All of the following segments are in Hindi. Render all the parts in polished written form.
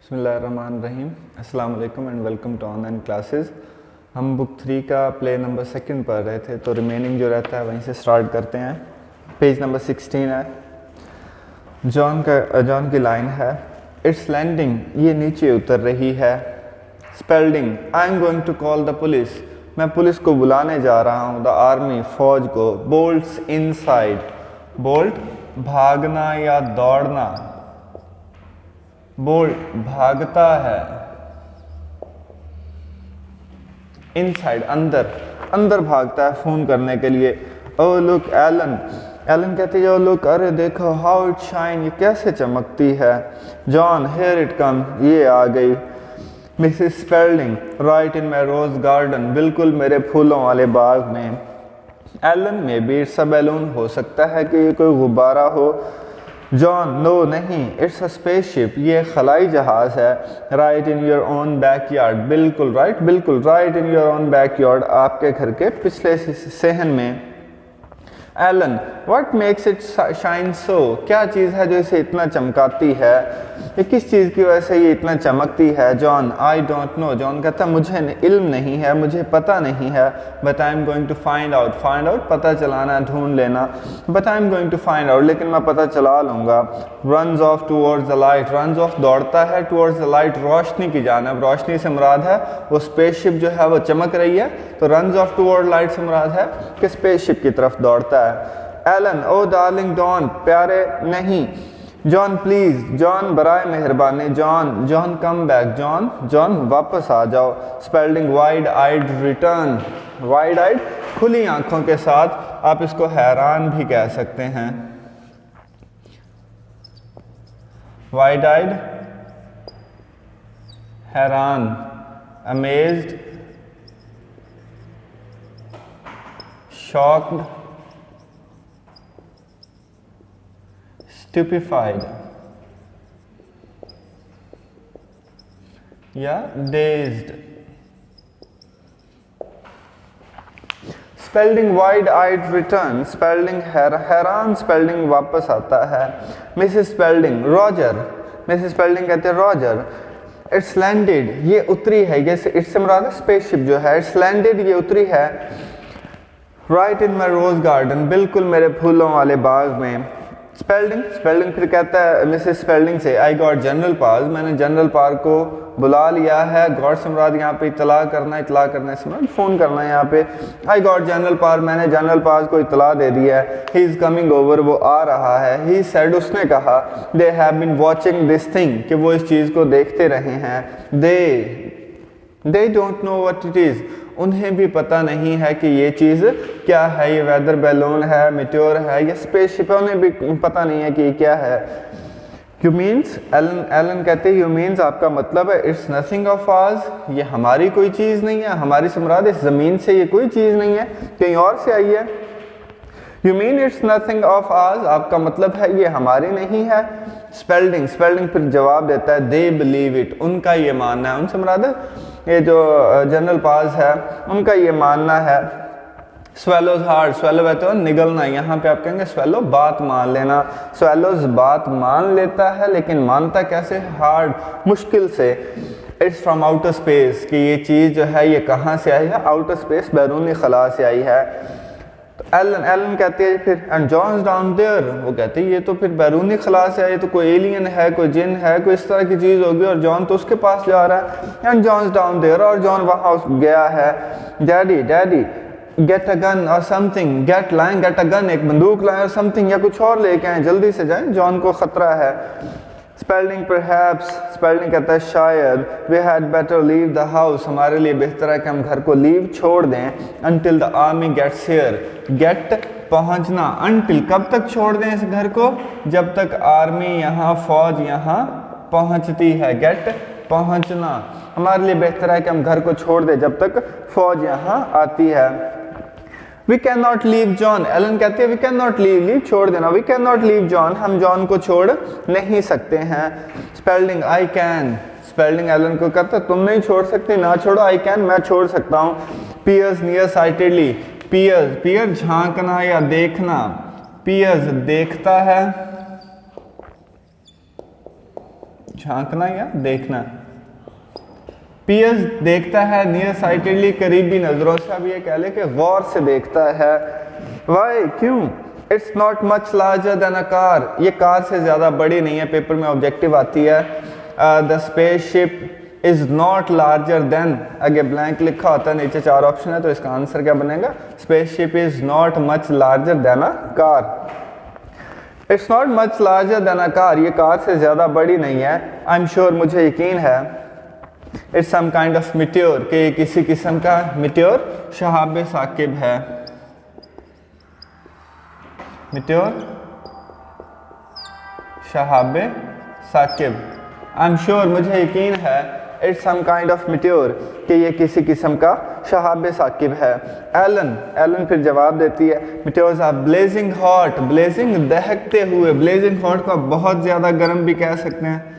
बिस्मिल्लाहिर्रहमानिर्रहीम अस्सलाम वालेकुम and welcome to online classes. हम बुक 3 का प्ले नंबर 2 पढ़ रहे थे, तो रिमेनिंग जो रहता है वहीं से स्टार्ट करते हैं। पेज नंबर 16 है। जॉन की लाइन है, इट्स लैंडिंग, ये नीचे उतर रही है। Spalding, I am going to call the police, मैं पुलिस को बुलाने जा रहा हूँ। द आर्मी, फौज को। बोल्ट्स इनसाइड, बोल्ट भागना या दौड़ना, बोल्ट भागता है। इनसाइड अंदर, अंदर भागता है फ़ोन करने के लिए। ओ लुक एलन, एलन कहती है ओ लुक, अरे देखो, हाउ इट शाइन, ये कैसे चमकती है। जॉन, हियर इट कम, ये आ गई। Mrs Spalding, right in my rose garden, बिल्कुल मेरे फूलों वाले बाग में। Alan, maybe it's a balloon, हो सकता है कि ये कोई गुब्बारा हो। जॉन, नो नहीं, इट्स अ स्पेसशिप, ये खलाई जहाज है। Right in your own backyard, बिल्कुल राइट, बिल्कुल right in your own backyard, आपके घर के पिछले सहन में। Alan, what makes it shine so, क्या चीज़ है जो इसे इतना चमकाती है, ये किस चीज़ की वजह से ये इतना चमकती है। John, I don't know, John कहता मुझे इल्म नहीं है, मुझे पता नहीं है। But I am going to find out, find out पता चलाना, ढूंढ लेना। But I am going to find out, लेकिन मैं पता चला लूँगा। Runs off towards the light, runs off दौड़ता है, टूवर्ड्स द लाइट रोशनी की जानब, रोशनी से मुराद है वो स्पेसशिप जो है वो चमक रही है, तो रन्स ऑफ टूवर्ड लाइट से मुराद है कि स्पेसशिप की तरफ दौड़ता है। एलन, ओ डार्लिंग डॉन, प्यारे नहीं। जॉन, प्लीज, जॉन बराए मेहरबानी। John, John come back, John, John वापस आ जाओ। Spalding, wide eyed return, wide eyed खुली आंखों के साथ, आप इसको हैरान भी कह सकते हैं। वाइड आइड हैरान, अमेज्ड, शॉक्ड, स्टूपिफाइड या dazed. Spalding wide eyed return, Spalding हैरान, स्पेल्डिंग वापस आता है। Mrs Spalding, Roger, Mrs Spalding कहते हैं रॉजर। इट्स लैंडेड, ये उतरी है, ये इट्स से मुराद है स्पेसशिप जो है। इट्स लैंडेड, ये उतरी है। Right in my rose garden, बिल्कुल मेरे फूलों वाले बाग में। स्पेल्डिंग, स्पेल्डिंग फिर कहता है मिसेस स्पेल्डिंग से, आई गॉट जनरल पास, मैंने जनरल पार को बुला लिया है। गॉट से मुराद यहाँ पे इतला करना, इतला करने से मुराद फ़ोन करना है यहाँ पे। आई गॉट जनरल पार, मैंने जनरल पास को इतला दे दिया है। ही इज़ कमिंग ओवर, वो आ रहा है। ही सेड, उसने कहा। They have been watching this thing, कि वो इस चीज़ को देखते रहे हैं। They don't know what it is, उन्हें भी पता नहीं है कि ये चीज़ क्या है, ये वेदर बैलून है, मिट्योर है, ये स्पेसशिप है, उन्हें भी पता नहीं है कि ये क्या है। यू मीन्स, एलन कहते हैं यू मीन्स, आपका मतलब है, इट्स नथिंग ऑफ आवर्स, ये हमारी कोई चीज़ नहीं है। हमारी से मुराद इस ज़मीन से ये कोई चीज़ नहीं है, कहीं और से आई है। You mean it's nothing of hours, आपका मतलब है ये हमारी नहीं है। स्पेल्डिंग, स्पेल्डिंग फिर जवाब देता है, दे बिलीव इट, उनका ये मानना है। उनसे मुराद है ये जो जनरल पास है, उनका ये मानना है। स्वेलोज हार्ड, स्वेलो कहते हो निगलना, यहाँ पे आप कहेंगे स्वेलो बात मान लेना। स्वेलोज बात मान लेता है, लेकिन मानता कैसे? हार्ड, मुश्किल से। इट्स फ्रॉम आउटर स्पेस, कि ये चीज़ जो है ये कहाँ से आई है? आउटर स्पेस, बैरूनी खला से आई है। तो एलन कहते हैं फिर, एंड जॉन्स डाउन देयर, वो कहते हैं ये तो फिर बैरूनी खला से आई, तो कोई एलियन है, कोई जिन है, कोई इस तरह की चीज़ होगी, और जॉन तो उसके पास जा रहा है। एंड जॉन्स डाउन देयर, और जॉन वहाँ गया है। Daddy, daddy get a gun और समथिंग, गेट लाएं, गेट अ गन, एक बंदूक लाएं और समथिंग, या कुछ और लेके आए, जल्दी से जाएं, जॉन को खतरा है। स्पेल्डिंग परहैप्स, स्पेल्डिंग कहता है शायद। We had better leave the house, हमारे लिए बेहतर है कि हम घर को लीव छोड़ दें। Until the army gets here, get पहुंचना, अनटिल कब तक छोड़ दें इस घर को? जब तक आर्मी यहाँ, फौज यहाँ पहुंचती है। गेट पहुंचना, हमारे लिए बेहतर है कि हम घर को छोड़ दें जब तक फौज यहाँ आती है। We can not leave John, Alan कहते हैं we can not leave, leave छोड़ देना। We can not leave John, हम जॉन को छोड़ नहीं सकते हैं। Spalding, I can, Spalding Alan को कहता है तुम नहीं छोड़ सकते, ना छोड़ो। आई कैन, मैं छोड़ सकता हूँ। पियर्स नियर साइटेडली, पियर्स, पियर झांकना या देखना। पियर्स देखता है, झांकना या देखना। पियर्स देखता है नियर साइटेडली, करीबी नजरों से। अब ये कह ले कि गौर से देखता है। वाई, क्यों? It's not much larger than a car, ये कार से ज़्यादा बड़ी नहीं है। पेपर में ऑब्जेक्टिव आती है। The spaceship is not larger than, आगे ब्लैंक लिखा होता है, नीचे 4 ऑप्शन है, तो इसका आंसर क्या बनेगा? Spaceship is not much larger than a car. It's not much larger than a car, ये कार से ज़्यादा बड़ी नहीं है। आई एम श्योर, मुझे यकीन है। It's some kind of meteor, कि किसी किस्म का मिट्योर शहाब साकिब है। मिट्योर शहाब साकिब। आई एम श्योर, मुझे यकीन है। It's some kind of meteor, कि ये किसी किस्म का शहाब साकिब है। एलन, एलन फिर जवाब देती है meteors are blazing hot, blazing दहकते हुए, ब्लेजिंग हॉट को बहुत ज़्यादा गर्म भी कह सकते हैं।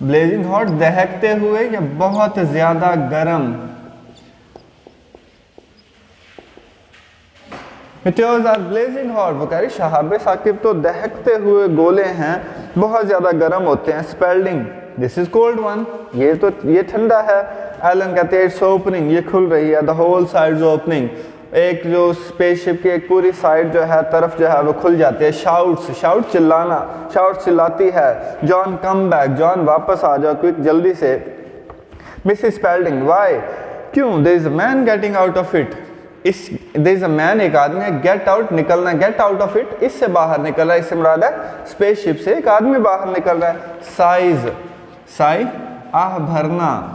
ब्लेजिंग हॉट दहकते हुए या बहुत ज़्यादा गर्म। मिट्योर्स आर ब्लेजिंग हॉट, वो कह रही शहाब साकिब तो दहकते हुए गोले हैं, बहुत ज़्यादा गर्म होते हैं। Spalding, this is cold one, ये ठंडा है। एलन कहते हैं इट्स ओपनिंग, ये खुल रही है। द होल साइड ओपनिंग, एक जो स्पेसशिप की एक पूरी साइड जो है, तरफ जो है वो खुल जाती है। शाउट्स, शाउट चिल्लाना, शाउट चिल्लाती है। जॉन कम बैक, जॉन वापस आ जाओ क्विक, जल्दी से। मिसेस स्पेल्डिंग, वाई, क्यों? There is a man getting out of it, इस देयर इज अ मैन, एक आदमी है। गेट आउट, निकलना, गेट आउट ऑफ इट, इससे बाहर निकल रहा है। इससे मुराद है स्पेसशिप से एक आदमी बाहर निकल रहा है। साइज, साई, आह भरना।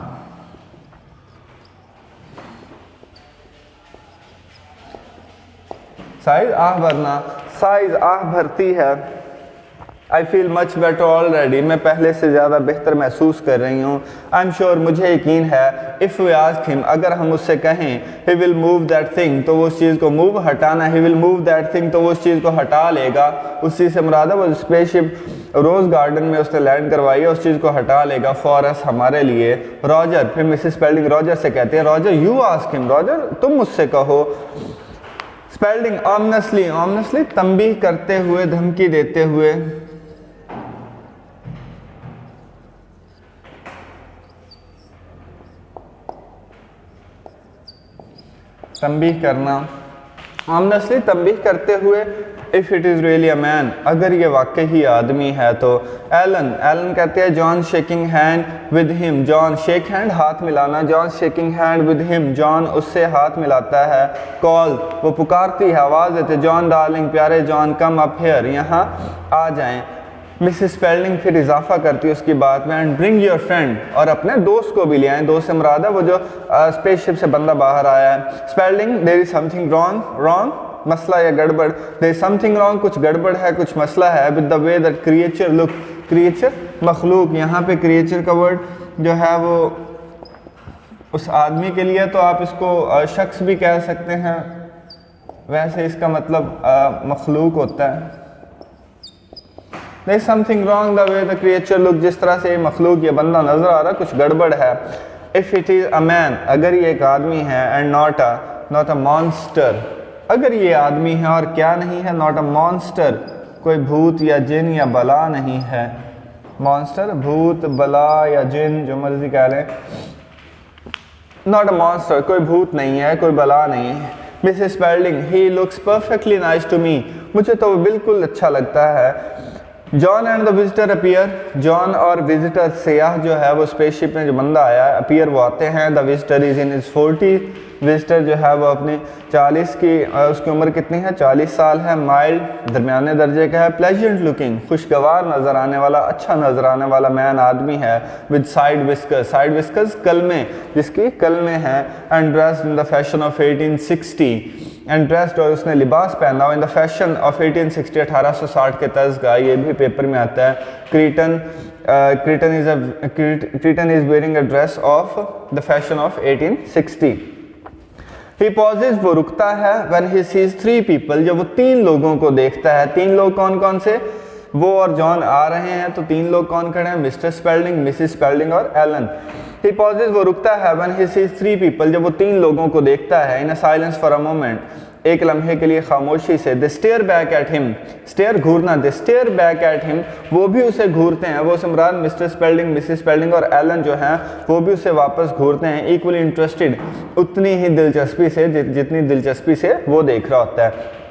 साइज आह भरना, साइज आह भरती है। I feel much better already, मैं पहले से ज़्यादा बेहतर महसूस कर रही हूँ। आई एम श्योर, मुझे यकीन है। इफ़ वी आस्क हिम, अगर हम उससे कहें, he will move that thing, तो वो उस चीज़ को मूव, हटाना, he will move that thing, तो वो उस चीज़ को हटा लेगा। उस चीज़ से मुराद है वो स्पेसशिप रोज़ गार्डन में उसने लैंड करवाई है, उस चीज़ को हटा लेगा फॉर अस, हमारे लिए। रॉजर, फिर मिसेस स्पेल्डिंग रॉजर से कहते हैं, Roger you ask him, Roger तुम मुझसे कहो। स्पेल्डिंग ऑमनसली, ऑमनसली तंबीह करते हुए, धमकी देते हुए। तंबीह करना, ऑमनसली तंबीह करते हुए। If it is really a man, अगर ये वाकई ही आदमी है तो। एलन, एलन कहते हैं John shaking hand with him, John shake hand हाथ मिलाना, John shaking hand with him, John उससे हाथ मिलाता है। कॉल, वो पुकारती है, आवाज़ देते, जॉन डार्लिंग, प्यारे जॉन कम अप हियर, यहाँ आ जाएं। मिसेस स्पेल्डिंग फिर इजाफा करती है उसकी बात में, एंड ब्रिंग योर फ्रेंड, और अपने दोस्त को भी ले आएँ। दोस्त से मुराद है वो जो स्पेसशिप से बंदा बाहर आया है। Spalding there is something wrong, wrong मसला या गड़बड़, देयर इज समथिंग रॉन्ग, कुछ गड़बड़ है, कुछ मसला है। With the way that creature look, creature मखलूक, यहाँ पे क्रिएचर का वर्ड जो है वो उस आदमी के लिए, तो आप इसको शख्स भी कह सकते हैं, वैसे इसका मतलब मखलूक होता है। There is something wrong the way the creature look, जिस तरह से मखलूक ये बंदा नजर आ रहा, कुछ गड़बड़ है। If it is a man, अगर ये एक आदमी है, and not a monster, अगर ये आदमी है और क्या नहीं है, not a monster, कोई भूत या जिन या बला नहीं है। Monster भूत, बला या जिन, जो मर्जी कह लें। Not a monster, कोई भूत नहीं है, कोई बला नहीं है। Mrs. Spalding, he looks perfectly nice to me, मुझे तो बिल्कुल अच्छा लगता है। John and the visitor appear, John और विजिटर सयाह जो है वो स्पेसशिप में जो बंदा आया है, अपीयर वो आते हैं। The visitor is in his 40, visitor जो है वो अपनी 40 की, उसकी उम्र कितनी है, 40 साल है। माइल्ड, दरमियाने दर्जे का है। प्लेजेंट लुकिंग, खुशगवार नज़र आने वाला, अच्छा नज़र आने वाला मैन आदमी है। With side whiskers, side whiskers कलमे, जिसकी कलमे हैं। And dressed in the fashion of 1860, and dressed, और उसने लिबास पहना हुआ इन द फैशन ऑफ 1860, 1860 के तर्ज का, ये भी पेपर में आता है। Kreton, Kreton is wearing a dress of the fashion of 1860। He pauses, वो रुकता है। When he sees 3 people, जब वो 3 लोगों को देखता है। 3 लोग कौन कौन से? वो और जॉन आ रहे हैं, तो 3 लोग कौन खड़े हैं? मिस्टर स्पेल्डिंग, मिसेस स्पेल्डिंग और एलन। He pauses, वो रुकता है। When he sees 3 people, जब वो 3 लोगों को देखता है। In a silence for a moment, एक लम्हे के लिए खामोशी से। They stare back at him, stare घूरना, they stare back at him, वो भी उसे घूरते हैं। वो सिमरान, मिस्टर स्पेल्डिंग, मिसिस स्पेल्डिंग और एलन जो हैं वो भी उसे वापस घूरते हैं। इक्वली इंटरेस्टेड, उतनी ही दिलचस्पी से जितनी दिलचस्पी से वो देख रहा होता है।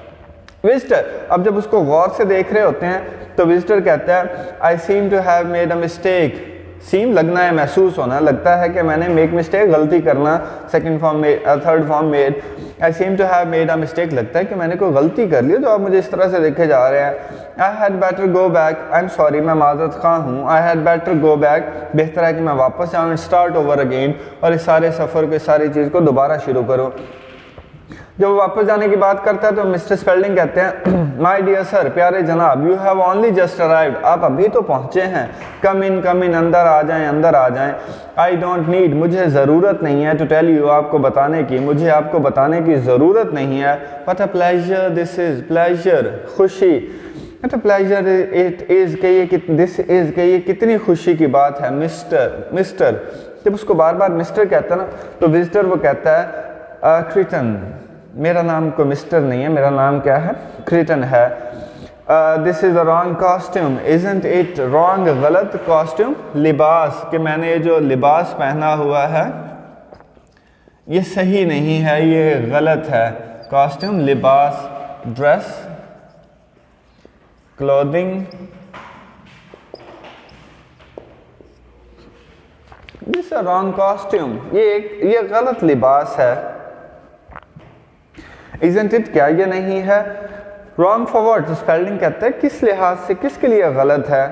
विजिटर, अब जब उसको गौर से देख रहे होते हैं तो विजिटर कहता है I seem to have made a mistake. Seem लगना है, महसूस होना, लगता है कि मैंने मेक मिस्टेक, गलती करना। सेकंड फॉर्म में, third form made. I seem to have made a mistake, लगता है कि मैंने कोई गलती कर ली, तो आप मुझे इस तरह से देखे जा रहे हैं। I had better go back, I am sorry, मैं माजरत खा हूँ। I had better go back, बेहतर है कि मैं वापस जाऊँ। स्टार्ट ओवर अगेन, और इस सारे सफ़र को, इस सारी चीज़ को दोबारा शुरू करो। जब वो वापस जाने की बात करता है तो मिस्टर स्पेल्डिंग कहते हैं माय डियर सर, प्यारे जनाब, you have only just arrived, आप अभी तो पहुंचे हैं। कम इन, अंदर आ जाएं, अंदर आ जाएं। आई डोंट नीड, मुझे ज़रूरत नहीं है, टू टेल यू, आपको बताने की, मुझे आपको बताने की ज़रूरत नहीं है। What a pleasure this is, pleasure, खुशी। What a pleasure it is, कि ये दिस इज़, कि ये कितनी खुशी की बात है। मिस्टर, जब उसको बार बार मिस्टर कहता है ना तो विजिटर वो कहता है क्रिटन, मेरा नाम कोई मिस्टर नहीं है, मेरा नाम क्या है, क्रिटन है। This is the wrong costume, isn't it, wrong, गलत, कॉस्ट्यूम, लिबास, कि मैंने ये जो लिबास पहना हुआ है ये सही नहीं है, ये गलत है। कॉस्ट्यूम, लिबास, dress, clothing, this is wrong costume, ये गलत लिबास है। Isn't it, क्या ये नहीं है। Wrong for what, स्पेलिंग कहते हैं किस लिहाज से, किसके लिए गलत है।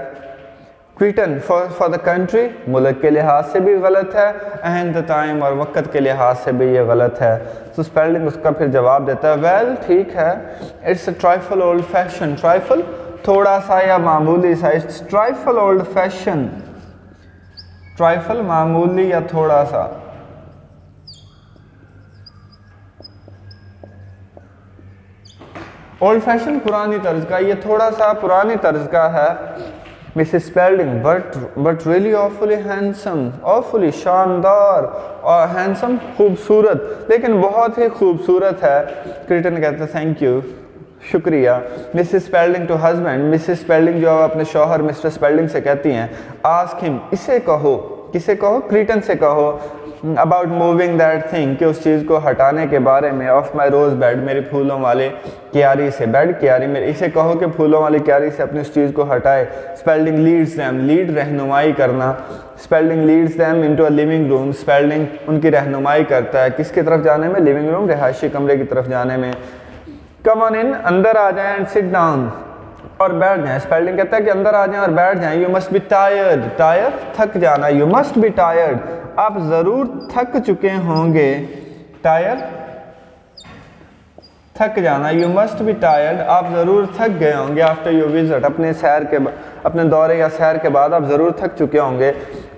Written for the country, मुल्क के लिहाज से भी गलत है। And the time, और वक्त के लिहाज से भी ये गलत है। तो स्पेलिंग उसका फिर जवाब देता है well, ठीक है। It's a trifle old fashion, trifle थोड़ा सा या मामूली सा, it's trifle old fashion, trifle मामूली या थोड़ा सा। ओल्ड फैशन पुरानी तर्ज का, ये थोड़ा सा पुरानी तर्ज का है। Mrs Spalding, but really awfully handsome, awfully शानदार, और हैंडसम खूबसूरत, लेकिन बहुत ही खूबसूरत है। क्रिटन कहते हैं थैंक यू, शुक्रिया। Mrs Spalding to husband, Mrs Spalding जो अपने शौहर मिस्टर स्पेल्डिंग से कहती हैं आस्क हिम, इसे कहो, किसे कहो, क्रिटन से कहो, अबाउट मूविंग दैट थिंग, कि उस चीज़ को हटाने के बारे में, ऑफ माई रोज़ बेड, मेरे फूलों वाले क्यारी से, बेड क्यारी मेरे, इसे कहो कि फूलों वाली क्यारी से अपनी उस चीज़ को हटाए। स्पेल्डिंग लीड्स दैम, लीड रहनुमाई करना, Spalding leads them into a living room, Spalding उनकी रहनुमाई करता है किसकी तरफ जाने में, लिविंग रूम, रिहायशी कमरे की तरफ जाने में। कम ऑन इन, अंदर आ जाएं, एंड सिट डाउन, और बैठ जाएं। स्पेल्डिंग कहता है कि अंदर आ जाएं और बैठ जाएं। You must be tired, tyre थक जाना, यू मस्ट बी टायर्ड, आप ज़रूर थक चुके होंगे। टायर थक जाना, यू मस्ट बी टायर्ड, आप ज़रूर थक गए होंगे। आफ्टर योर विजिट, अपने सैर के, अपने दौरे या सैर के बाद आप ज़रूर थक चुके होंगे।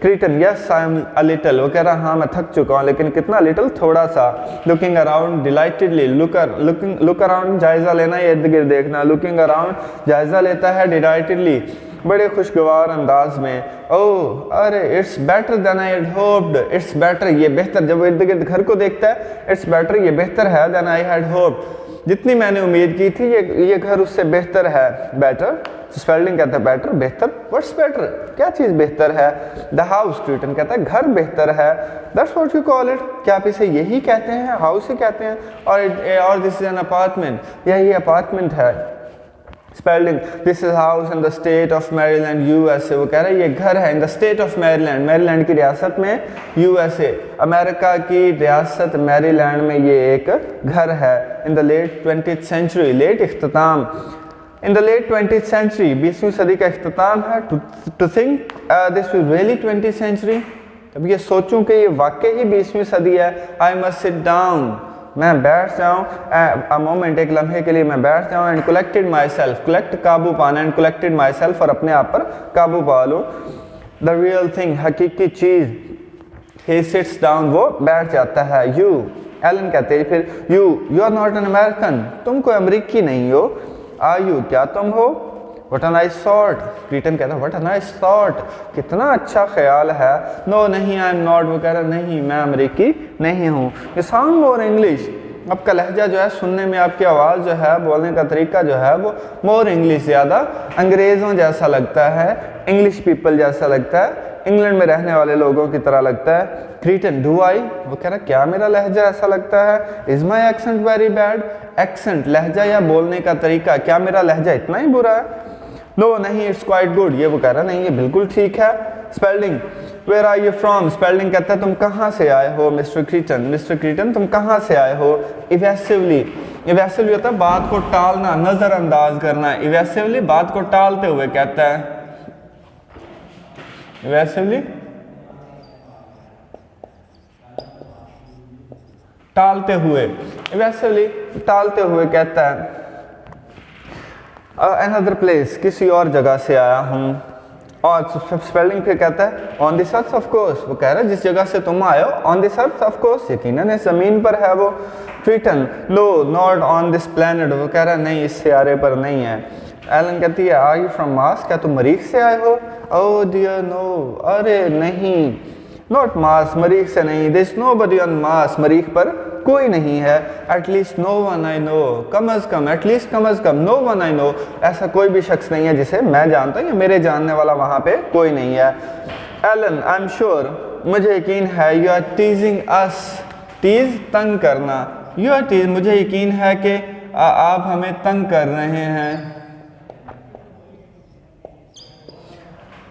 Kreton, yes I am a little, वो कह रहा हाँ मैं थक चुका हूँ, लेकिन कितना लिटल, थोड़ा सा। लुकिंग अराउंड डिलाइटेडली, लुक अराउंड जायज़ा लेना, ये इर्द गिर्द देखना। लुकिंग अराउंड जायज़ा लेता है डिलाइटेडली, बड़े खुशगवार अंदाज में। ओह अरे, it's better than I had hoped, it's better, ये बेहतर, जब वो इर्द गिर्द घर को देखता है, इट्स बेटर, ये बेहतर है, देन आई हैड होप्ड, जितनी मैंने उम्मीद की थी, ये घर उससे बेहतर है। बेटर, स्पेल्डिंग कहता है बेटर, बेहतर। व्हाट्स बेटर, क्या चीज़ बेहतर है। द हाउस, क्रिटन कहता है घर बेहतर है। That's what you call it, क्या आप इसे यही कहते हैं, हाउस ही कहते हैं। और दिस इज एन अपार्टमेंट, या ये अपार्टमेंट है। Spalding, this is house in the state of Maryland USA, वो कह रहे हैं ये घर है in the state of Maryland, Maryland की रियासत में, यूएसए अमेरिका की रियासत मैरीलैंड में ये एक घर है। In the late 20th century, late इख्तिताम, in the late 20th century, 20वीं सदी का इख्तिताम है। To think this was really 20th century, अब ये सोचूं कि ये वाकई ही 20वीं सदी है। आई मस्ट सिट डाउन, मैं बैठ जाऊँ, अ मोमेंट, एक लम्हे के लिए मैं बैठ जाऊँ। And collected my self, collect काबू पाना, एंड कलेक्टेड माई सेल्फ, और अपने आप पर काबू पा लूँ। द रियल थिंग, हकीकी चीज़। ही सिट्स डाउन, वो बैठ जाता है। यू, एलन कहते हैं फिर, you are not an American, तुम कोई अमरीकी नहीं हो। आर यू, क्या तुम हो। व्हाट अ नाइस थॉट, क्रिटन कहता है व्हाट अ नाइस थॉट, कितना अच्छा ख्याल है। नो नहीं, आई एम नॉट, वो कह रहा नहीं मैं अमरीकी नहीं हूँ। यू साउंड मोर इंग्लिश, आपका लहजा जो है सुनने में, आपकी आवाज़ जो है, बोलने का तरीका जो है वो मोर इंग्लिश, ज़्यादा अंग्रेज़ों जैसा लगता है, इंग्लिश पीपल जैसा लगता है, इंग्लैंड में रहने वाले लोगों की तरह लगता है। क्रीटन, डू आई, वो कह रहा क्या मेरा लहजा ऐसा लगता है। Is my accent very bad, accent लहजा या बोलने का तरीका, क्या मेरा लहजा इतना ही बुरा है। नो नहीं, इट्स क्वाइट गुड, ये वो कह रहा नहीं ये बिल्कुल ठीक है। Spalding, where are you from, Spalding कहता है तुम कहाँ से आए हो। मिस्टर क्रीटन, मिस्टर क्रीटन तुम कहाँ से आए हो। इवेसिवली, इवेसिवली होता है बात को टालना, नज़रअंदाज करना। इवेसिवली बात को टालते हुए कहता है, इवेसिवली टालते हुए, इवेसिवली टालते हुए कहता है। अनदर प्लेस, किसी और जगह से आया हूँ। और स्पेलिंग फिर कहता है on this earth of course, वो कह रहा है जिस जगह से तुम आए हो, on this earth of course यकीनन है ज़मीन पर है वो। Kreton, no not on this planet, वो कह रहा है नहीं इस सियारे पर नहीं है। एलन कहती है आर यू फ्रॉम मार्स, क्या तुम मरीख से आए हो। ओह डियर नो, अरे नहीं, नॉट मार्स, मरीख से नहीं। दिस नोबडी ऑन मार्स, मरीख पर कोई नहीं है। At least no one I know, कम अज़ कम, एटलीस्ट कम अज़ कम, नो वन आई नो, ऐसा कोई भी शख्स नहीं है जिसे मैं जानता हूँ या मेरे जानने वाला वहाँ पे कोई नहीं है। एलन, आई एम श्योर, मुझे यकीन है, you are teasing us, tease तंग करना, यू आर टीज, मुझे यकीन है कि आप हमें तंग कर रहे हैं।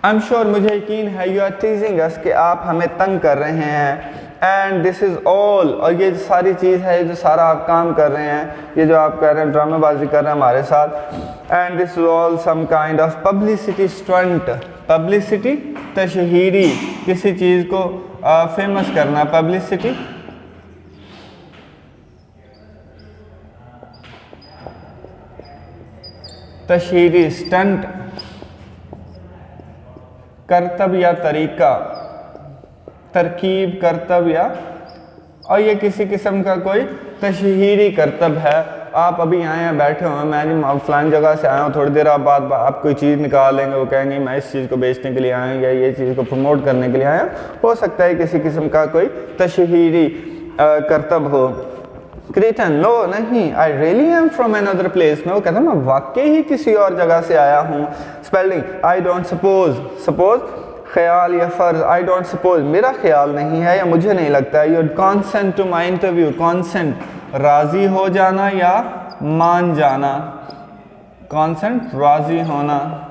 आई एम श्योर, मुझे यकीन है, यू आर टीजिंग अस, कि आप हमें तंग कर रहे हैं। एंड दिस इज़ ऑल, और ये सारी चीज़ है जो सारा आप काम कर रहे हैं, ये जो आप कर रहे हैं ड्रामेबाजी कर रहे हैं हमारे साथ। And this is all some kind of publicity stunt, publicity तशहीरी, किसी चीज़ को फेमस करना, पब्लिसिटी तशहीरी, स्टंट करतब या तरीका, तरकीब करतब या, और ये किसी किस्म का कोई तशहीरी करतब है। आप अभी आए हैं, बैठे हुए हैं, मैं जी फलानी जगह से आया हूँ, थोड़ी देर बाद आप कोई चीज़ निकाल लेंगे, वो कहेंगे मैं इस चीज़ को बेचने के लिए आया हूँ या ये चीज़ को प्रमोट करने के लिए आया हूँ। हो सकता है किसी किस्म का कोई तशहीरी करतब हो। क्रीटन, नो नहीं, I really am from another place, मैं वो कहता हूँ मैं वाकई ही किसी और जगह से आया हूँ। Spelling, I don't suppose, suppose ख्याल या फ़र्ज, आई डोंट सपोज मेरा ख्याल नहीं है या मुझे नहीं लगता है। Your consent to my interview, consent राज़ी हो जाना या मान जाना, कॉन्सेंट राज़ी होना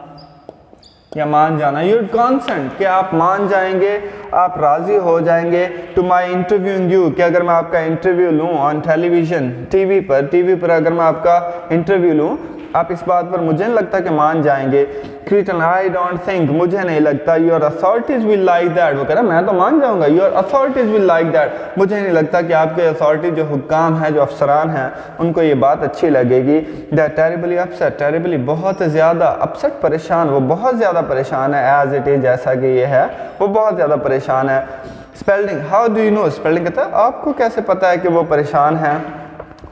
या मान जाना। यूर कॉन्सेंट कि आप मान जाएंगे, आप राज़ी हो जाएंगे। टू माई इंटरव्यूइंग यू, कि अगर मैं आपका इंटरव्यू लूँ ऑन टेलीविज़न, टीवी पर अगर मैं आपका इंटरव्यू लूँ, आप इस बात पर मुझे नहीं लगता कि मान जाएंगे। क्रीटन, आई डोंट थिंक, मुझे नहीं लगता। Your authorities will like that, वो कह रहा है मैं तो मान जाऊंगा। Your authorities will like that, मुझे नहीं लगता कि आपके अथॉरिटी जो हुक्काम हैं, जो अफसरान हैं, उनको ये बात अच्छी लगेगी। दैट टेरिबली अपसेट, टेरिबली बहुत ज़्यादा, अपसेट परेशान, वो बहुत ज़्यादा परेशान है। एज इट इज़, जैसा कि ये है, वो बहुत ज़्यादा परेशान है। Spelling, how do you know, spelling कहता है आपको कैसे पता है कि वो परेशान है।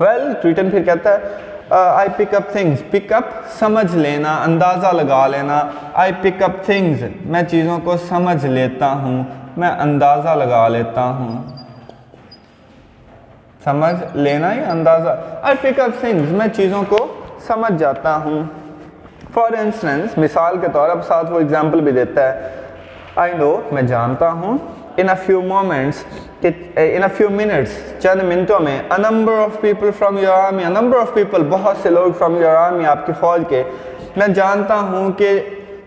वेल, क्रीटन फिर कहता है आई पिकअप थिंग्स, पिकअप समझ लेना, अंदाज़ा लगा लेना। आई पिकअप थिंग्स, मैं चीज़ों को समझ लेता हूँ, मैं अंदाज़ा लगा लेता हूँ। समझ लेना या अंदाज़ा, आई पिकअप थिंग्स, मैं चीज़ों को समझ जाता हूँ। फॉर इंस्टेंस, मिसाल के तौर पर, साथ वो एग्जाम्पल भी देता है। आई नो, मैं जानता हूँ। In a few moments, in a few minutes, चंद मिनटों में। A number of people from your army, a number of people, बहुत से लोग फ्रॉम योर आर्मी, आपकी फ़ौज के। मैं जानता हूँ कि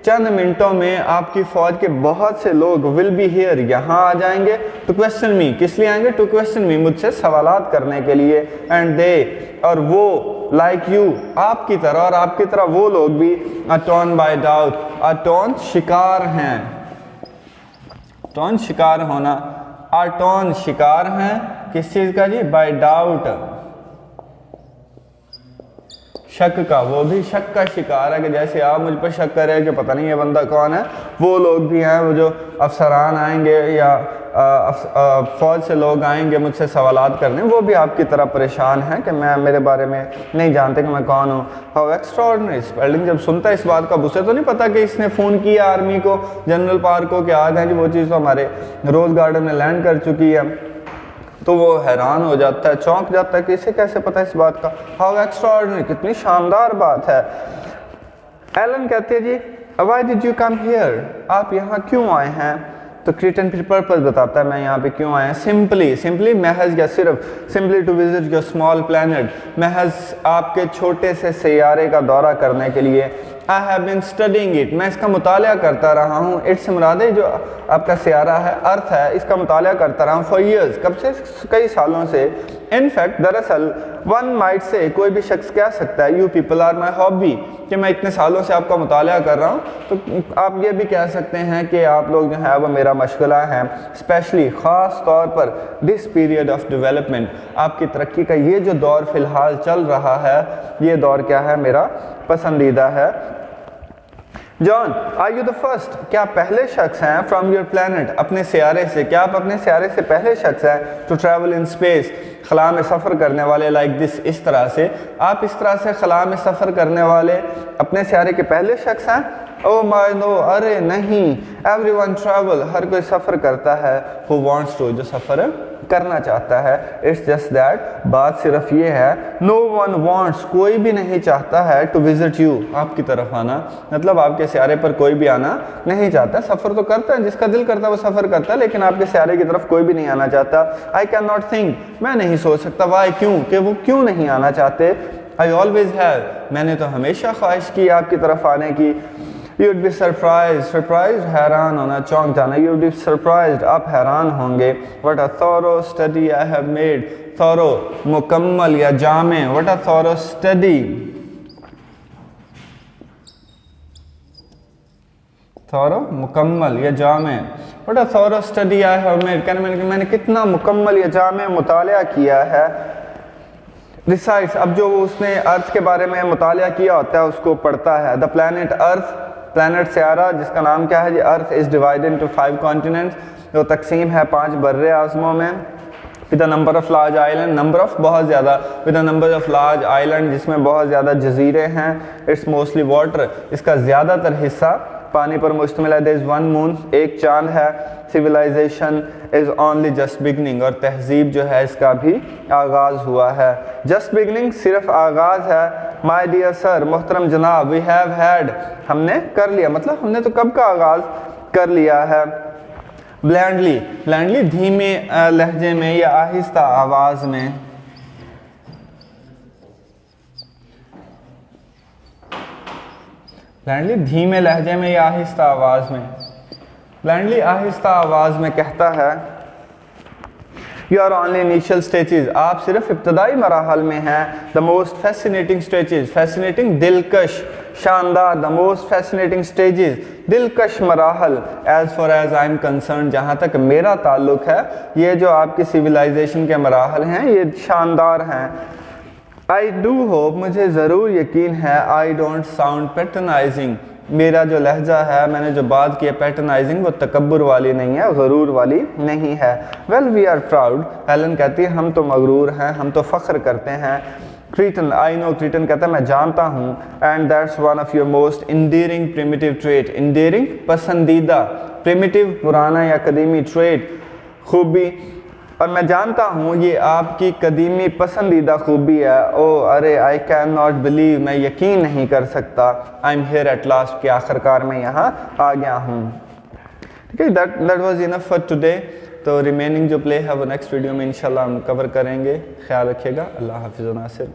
चंद मिनटों में आपकी फ़ौज के बहुत से लोग विल बी हियर, यहाँ आ जाएंगे। टू क्वेश्चन मी, किस लिए आएंगे। टू क्वेश्चन मी, मुझसे सवालात करने के लिए। एंड दे, और वो, लाइक यू, आपकी तरह, और आपकी तरह वो लोग भी। अ टॉन बाय डाउट, अ टॉन शिकार हैं, टॉन शिकार होना। आर टॉन शिकार हैं, किस चीज़ का जी। बाय डाउट, शक का, वो भी शक का शिकार है कि जैसे आप मुझ पर शक कर रहे हैं कि पता नहीं ये बंदा कौन है, वो लोग भी हैं, वो जो अफसरान आएंगे या फ़ौज से लोग आएंगे मुझसे सवालात करने, वो भी आपकी तरह परेशान हैं कि मैं, मेरे बारे में नहीं जानते कि मैं कौन हूँ। हाउ एक्स्ट्राऑर्डिनरी, स्पेलिंग जब सुनता है इस बात का, उसे तो नहीं पता कि इसने फ़ोन किया आर्मी को, जनरल पार्क को, कि आज हैं जी वो चीज़ तो हमारे रोज़ गार्डन में लैंड कर चुकी है। तो वो हैरान हो जाता है, चौंक जाता है कि इसे कैसे पता है इस बात का, हाउ एक्स्ट्राऑर्डिनरी, कितनी शानदार बात है। एलन कहते हैं जी why did you come here, आप यहाँ क्यों आए हैं। तो क्रीटन फिर पर्पस बताता है मैं यहाँ पे क्यों आया। सिंपली महज या सिर्फ, simply to visit your small planet, महज आपके छोटे से सैयारे का दौरा करने के लिए। I have been studying it, मैं इसका मुताला करता रहा हूँ। इट्स मुराद है जो आपका सैयारा है, अर्थ है, इसका मुताला करता रहा हूँ फॉर ईयर्स, कब से, कई सालों से। इनफैक्ट दरअसल वन माइट से, कोई भी शख्स कह सकता है you people are my hobby, कि मैं इतने सालों से आपका मुताला कर रहा हूँ। तो आप ये भी कह सकते हैं कि आप लोग जो है वो मेरा मशगला है, स्पेशली ख़ास तौर पर दिस पीरियड ऑफ डेवलपमेंट, आपकी तरक्की का ये जो दौर फ़िलहाल चल रहा है, ये दौर क्या है, मेरा पसंदीदा है। John are you the first, क्या पहले शख्स हैं, फ्रॉम योर प्लैनेट, अपने सियारे से, क्या आप अपने सियारे से पहले शख्स हैं, टू ट्रैवल इन स्पेस, खला में सफ़र करने वाले, लाइक दिस, इस तरह से, आप इस तरह से खला में सफ़र करने वाले अपने सियारे के पहले शख्स हैं। ओ माय नो, अरे नहीं, एवरीवन ट्रैवल, हर कोई सफ़र करता है, हु वांट्स टू, जो सफ़र करना चाहता है। इट्स जस्ट दैट, बात सिर्फ ये है, नो वन वांट्स, कोई भी नहीं चाहता है, टू विजिट यू, आपकी तरफ आना, मतलब आपके सियारे पर कोई भी आना नहीं चाहता। सफ़र तो करता है, जिसका दिल करता है वो सफ़र करता है, लेकिन आपके सियारे की तरफ कोई भी नहीं आना चाहता। आई कैन नॉट थिंक, मैं नहीं सोच सकता, वाई, क्यों, कि वो क्यों नहीं आना चाहते। आई ऑलवेज हैव, मैंने तो हमेशा ख्वाहिश की आपकी तरफ आने की। You'd be surprised, surprised, हैरान होना, चौंक जाना। You'd be surprised, आप हैरान होंगे। What a thorough study I have made, thorough, मुकम्मल या जामे, what a thorough study, thorough, मुकम्मल या जामे, what a thorough study I have made, कहने मैंने कितना मुकम्मल या जामे मुताला किया है। Recites, अब जो उसने अर्थ के बारे में मुताला किया होता है उसको पढ़ता है। द प्लैनेट अर्थ, प्लैनेट सयारा जिसका नाम क्या है जी, अर्थ, इज़ डिवाइडेड इनटू 5 कॉन्टिनेंट्स, जो तकसीम है 5 बर्रे आज़मों में। With the number of large island, number of बहुत ज़्यादा, with the number of large island, जिसमें बहुत ज़्यादा जजीरे हैं। इट्स मोस्टली वाटर, इसका ज़्यादातर हिस्सा पानी पर मुश्तमिल है। देयर इज़ वन मून, एक चांद है। Civilisation is only just beginning, और तहजीब जो है इसका भी आगाज़ हुआ है। जस्ट बिगनिंग, सिर्फ आगाज़ है। माय डियर सर, मोहतरम जनाब, वी हैव हैड, हमने कर लिया, मतलब हमने तो कब का आगाज़ कर लिया है। ब्लैंडली, ब्लैंडली धीमे लहजे में या आहिस्ता आवाज़ में। ब्लैंडली धीमे लहजे में या आहिस्ता आवाज़ में। ब्लैंडली आहिस्ता आवाज़ में कहता है, you are only initial stages, आप सिर्फ इब्तदाई मराहल में हैं। The most fascinating stages, fascinating दिलकश, शानदार, द मोस्ट फैसिनेटिंग स्टेजेस, दिलकश मराहल, as far as I am concerned, जहाँ तक मेरा ताल्लुक़ है, ये जो आपकी सिविलाइजेशन के मराहल हैं ये शानदार हैं। आई डू होप, मुझे ज़रूर यकीन है, आई डोंट साउंड पैटर्नाइजिंग, मेरा जो लहजा है, मैंने जो बात की है पैटर्नाइजिंग, वो तकब्बुर वाली नहीं है, ग़रूर वाली नहीं है। Well we are proud, Alan कहती है हम तो मगरूर हैं, हम तो फ़ख्र करते हैं। क्रीटन, आई नो, क्रीटन कहता है मैं जानता हूँ। And that's one of your most endearing primitive trait, endearing पसंदीदा, प्रिमिटिव पुराना या कदीमी ट्रेट खूबी, और मैं जानता हूँ ये आपकी कदीमी पसंदीदा खूबी है। ओ अरे, आई कैन नॉट बिलीव, मैं यकीन नहीं कर सकता। I am here at last, के आखिरकार मैं यहाँ आ गया हूँ। ठीक है, that was enough for today. तो रिमेनिंग जो प्ले है वो नेक्स्ट वीडियो में इंशाल्लाह हम कवर करेंगे। ख्याल रखिएगा। अल्लाह हाफिज़ नासिर।